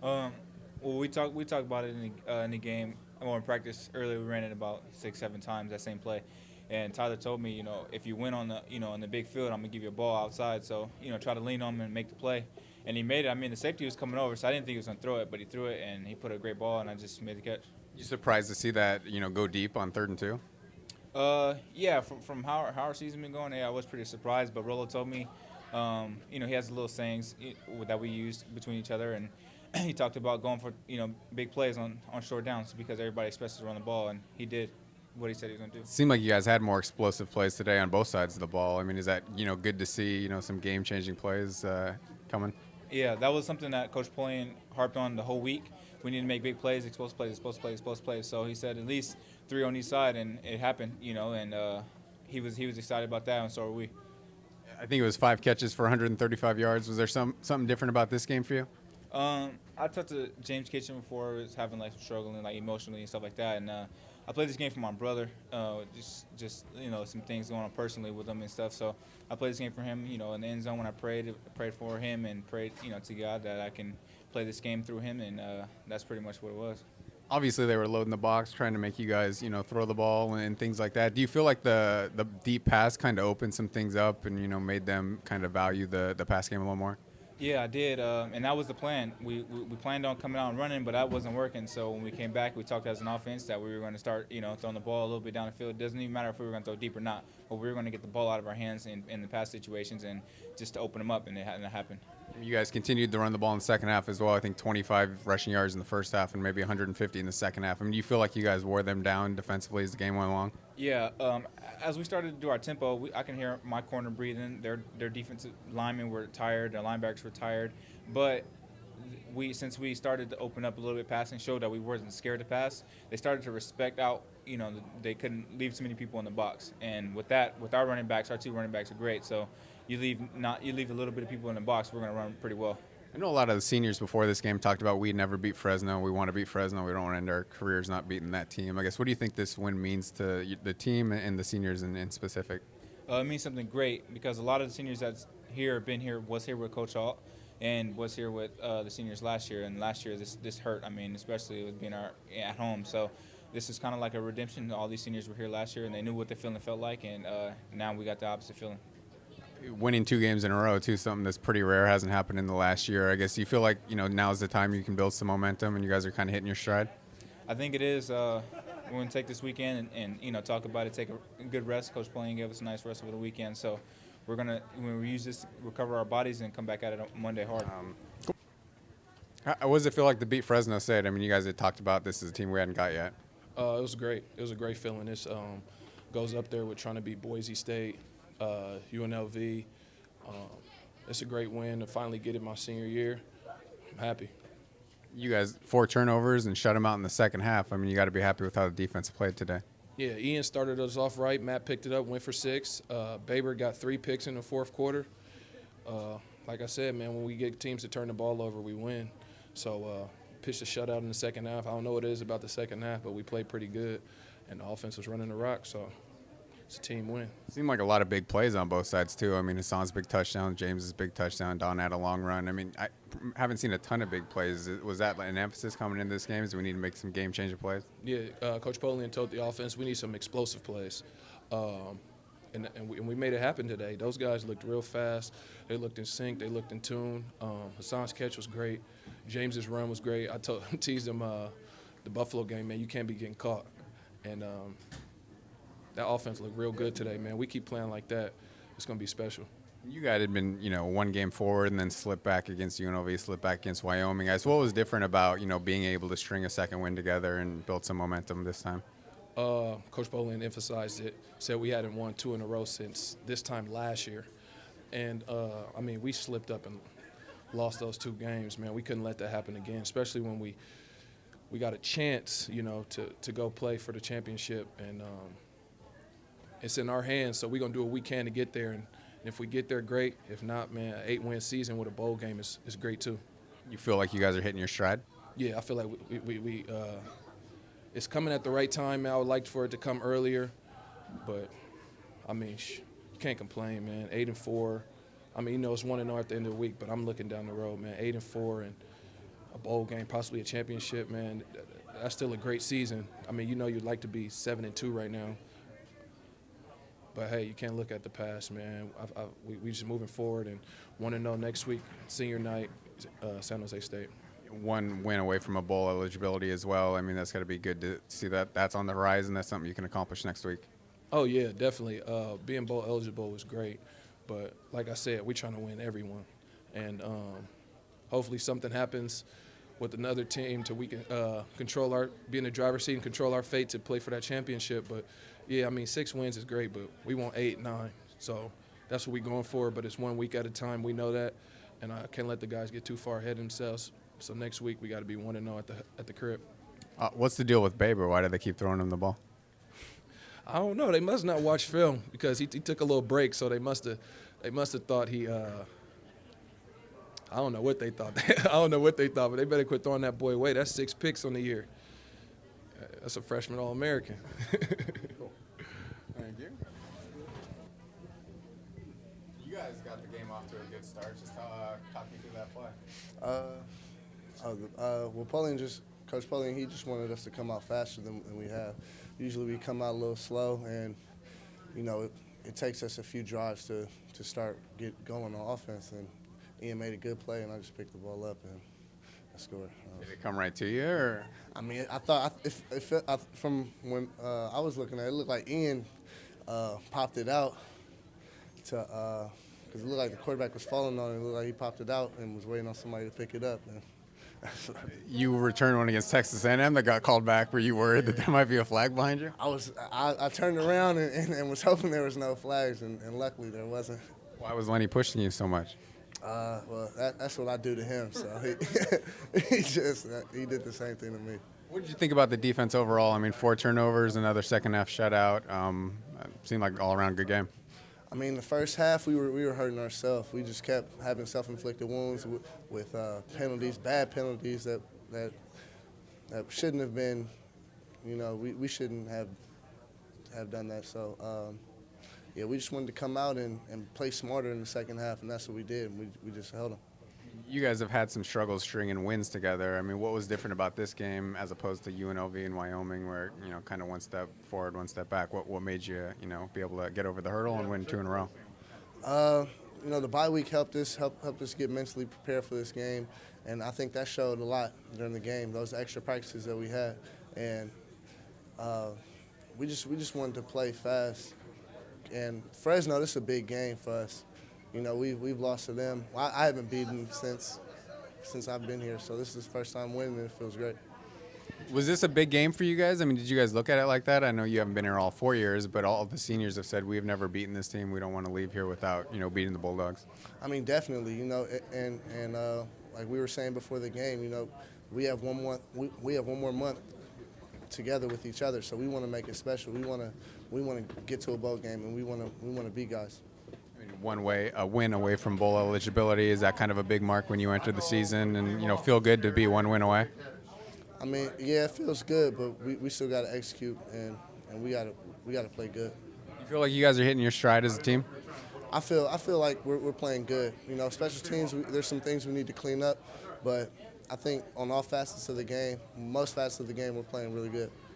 Um, well, we talked about it in the game or in practice earlier. We ran it about 6-7 times that same play, and Tyler told me, if you win on the on the big field, I'm gonna give you a ball outside. So try to lean on him and make the play, and he made it. I mean, the safety was coming over, so I didn't think he was gonna throw it, but he threw it and he put a great ball, and I just made the catch. You surprised to see that go deep on 3rd and 2? Yeah, from how our season been going, yeah, I was pretty surprised. But Rolo told me, he has little sayings that we use between each other, and he talked about going for big plays on short downs because everybody expects to run the ball, and he did what he said he was going to do. Seemed like you guys had more explosive plays today on both sides of the ball. I mean, is that good to see? Some game-changing plays coming. Yeah, that was something that Coach Polian harped on the whole week. We need to make big plays, explosive plays, explosive plays, explosive plays. So he said at least 3 on each side, and it happened. And he was excited about that, and so were we. I think it was 5 catches for 135 yards. Was there something different about this game for you? I talked to James Kitchen before. He was having struggling emotionally and stuff like that, and I played this game for my brother. Just some things going on personally with him and stuff. So I played this game for him. In the end zone when I prayed for him and prayed to God that I can play this game through him, and that's pretty much what it was. Obviously, they were loading the box, trying to make you guys, throw the ball and things like that. Do you feel like the deep pass kind of opened some things up and, made them kind of value the pass game a little more? Yeah, I did, and that was the plan. We planned on coming out and running, but that wasn't working. So when we came back, we talked as an offense that we were going to start, throwing the ball a little bit down the field. It doesn't even matter if we were going to throw deep or not, but we were going to get the ball out of our hands in the pass situations and just to open them up, and it happened. You guys continued to run the ball in the second half as well. I think 25 rushing yards in the first half and maybe 150 in the second half. I mean, do you feel like you guys wore them down defensively as the game went along? Yeah, as we started to do our tempo, I can hear my corner breathing. Their defensive linemen were tired, their linebackers were tired, but since we started to open up a little bit passing, showed that we wasn't scared to pass. They started to respect out. They couldn't leave too many people in the box, and with that, with our running backs, our 2 running backs are great. So you leave a little bit of people in the box, we're going to run pretty well. I know a lot of the seniors before this game talked about we never beat Fresno. We want to beat Fresno. We don't want to end our careers not beating that team. I guess, what do you think this win means to the team and the seniors in specific? It means something great because a lot of the seniors that's was here with Coach Alt and was here with the seniors last year. And last year this hurt. I mean, especially with being at home. So this is kind of like a redemption. All these seniors were here last year and they knew what the feeling felt like. And now we got the opposite feeling. Winning 2 games in a row, too, something that's pretty rare, hasn't happened in the last year. I guess you feel like, now's the time you can build some momentum and you guys are kind of hitting your stride? I think it is. We're going to take this weekend and talk about it, take a good rest. Coach Polian gave us a nice rest over the weekend. So we're going to, when we use this, recover our bodies and come back at it on Monday hard. Cool. How does it feel like to beat Fresno State? I mean, you guys had talked about this as a team we hadn't got yet. It was great. It was a great feeling. This goes up there with trying to beat Boise State, UNLV. It's a great win to finally get it my senior year. I'm happy. You guys 4 turnovers and shut them out in the second half. I mean, you got to be happy with how the defense played today. Yeah, Ian started us off right. Matt picked it up, went for 6. Baber got 3 picks in the fourth quarter. Like I said, man, when we get teams to turn the ball over, we win. So pitched a shutout in the second half. I don't know what it is about the second half, but we played pretty good, and the offense was running the rock, so it's a team win. Seemed like a lot of big plays on both sides, too. I mean, Hasaan's big touchdown, James's big touchdown, Don had a long run. I mean, I haven't seen a ton of big plays. Was that an emphasis coming into this game? Do we need to make some game-changing plays? Yeah, Coach Polian told the offense we need some explosive plays. And we made it happen today. Those guys looked real fast. They looked in sync. They looked in tune. Hasaan's catch was great. James's run was great. I teased him the Buffalo game, man, you can't be getting caught. And that offense looked real good today, man. We keep playing like that, it's going to be special. You guys had been, 1 game forward and then slipped back against UNLV, slipped back against Wyoming. Guys, what was different about, being able to string a second win together and build some momentum this time? Coach Polian emphasized it, said we hadn't won 2 in a row since this time last year. And, we slipped up and lost those 2 games, man. We couldn't let that happen again, especially when we got a chance, to go play for the championship. And it's in our hands, so we're going to do what we can to get there. And if we get there, great. If not, man, an 8-win season with a bowl game is great too. You feel like you guys are hitting your stride? Yeah, I feel like we it's coming at the right time, man. I would like for it to come earlier, but, you can't complain, man. 8-4, I mean, it's 1-0 at the end of the week, but I'm looking down the road, man. 8-4 and a bowl game, possibly a championship, man. That's still a great season. I mean, you'd like to be 7-2 right now. But, hey, you can't look at the past, man. We just moving forward and 1-0 next week, senior night, San Jose State. One win away from a bowl eligibility as well. I mean, that's got to be good to see that that's on the horizon. That's something you can accomplish next week. Oh, yeah, definitely. Being bowl eligible was great. But like I said, we're trying to win everyone. And hopefully something happens with another team we can be in the driver's seat and control our fate to play for that championship. But, yeah, I mean, 6 wins is great, but we want 8, 9. So that's what we're going for. But it's 1 week at a time. We know that. And I can't let the guys get too far ahead of themselves. So next week we got to be 1-0 at the crib. What's the deal with Baber? Why do they keep throwing him the ball? I don't know. They must not watch film because he took a little break, so they must have thought he. I don't know what they thought. But they better quit throwing that boy away. That's 6 picks on the year. That's a freshman All-American. Cool. Thank you. You guys got the game off to a good start. Just talk me through that play. Well, Coach Polian, he just wanted us to come out faster than we have. Usually we come out a little slow, and, it takes us a few drives to start get going on offense. And Ian made a good play, and I just picked the ball up and I scored. Did it come right to you, or? I mean, I thought from when I was looking at it, it looked like Ian popped it out because it looked like the quarterback was falling on it. It looked like he popped it out and was waiting on somebody to pick it up. And you returned one against Texas A&M that got called back. Were you worried that there might be a flag behind you? I turned around and was hoping there was no flags, and luckily there wasn't. Why was Lenny pushing you so much? Well, that's what I do to him. So he did the same thing to me. What did you think about the defense overall? I mean, 4 turnovers, another second half shutout. Seemed like all around good game. I mean, the first half we were hurting ourselves. We just kept having self-inflicted wounds with penalties, bad penalties that shouldn't have been. We shouldn't have done that. So yeah, we just wanted to come out and play smarter in the second half, and that's what we did. We just held them. You guys have had some struggles stringing wins together. I mean, what was different about this game as opposed to UNLV and Wyoming, where kind of one step forward, one step back? What made you be able to get over the hurdle and win 2 in a row? The bye week helped us get mentally prepared for this game, and I think that showed a lot during the game. Those extra practices that we had, and we just wanted to play fast. And Fresno, this is a big game for us. We've lost to them. I haven't beaten since I've been here, so this is the first time winning, and it feels great. Was this a big game for you guys? I mean, did you guys look at it like that? I know you haven't been here all 4 years, but all of the seniors have said, we've never beaten this team. We don't want to leave here without, beating the Bulldogs. I mean, definitely, and like we were saying before the game, we have one more month together with each other, so we want to make it special. We want to get to a bowl game, and we want to beat guys. A win away from bowl eligibility, is that kind of a big mark when you enter the season and feel good to be 1 win away? I mean, yeah, it feels good, but we still got to execute, and we got to play good. You feel like you guys are hitting your stride as a team? I feel like we're playing good. Special teams, there's some things we need to clean up, but I think on all facets of the game, most facets of the game, we're playing really good.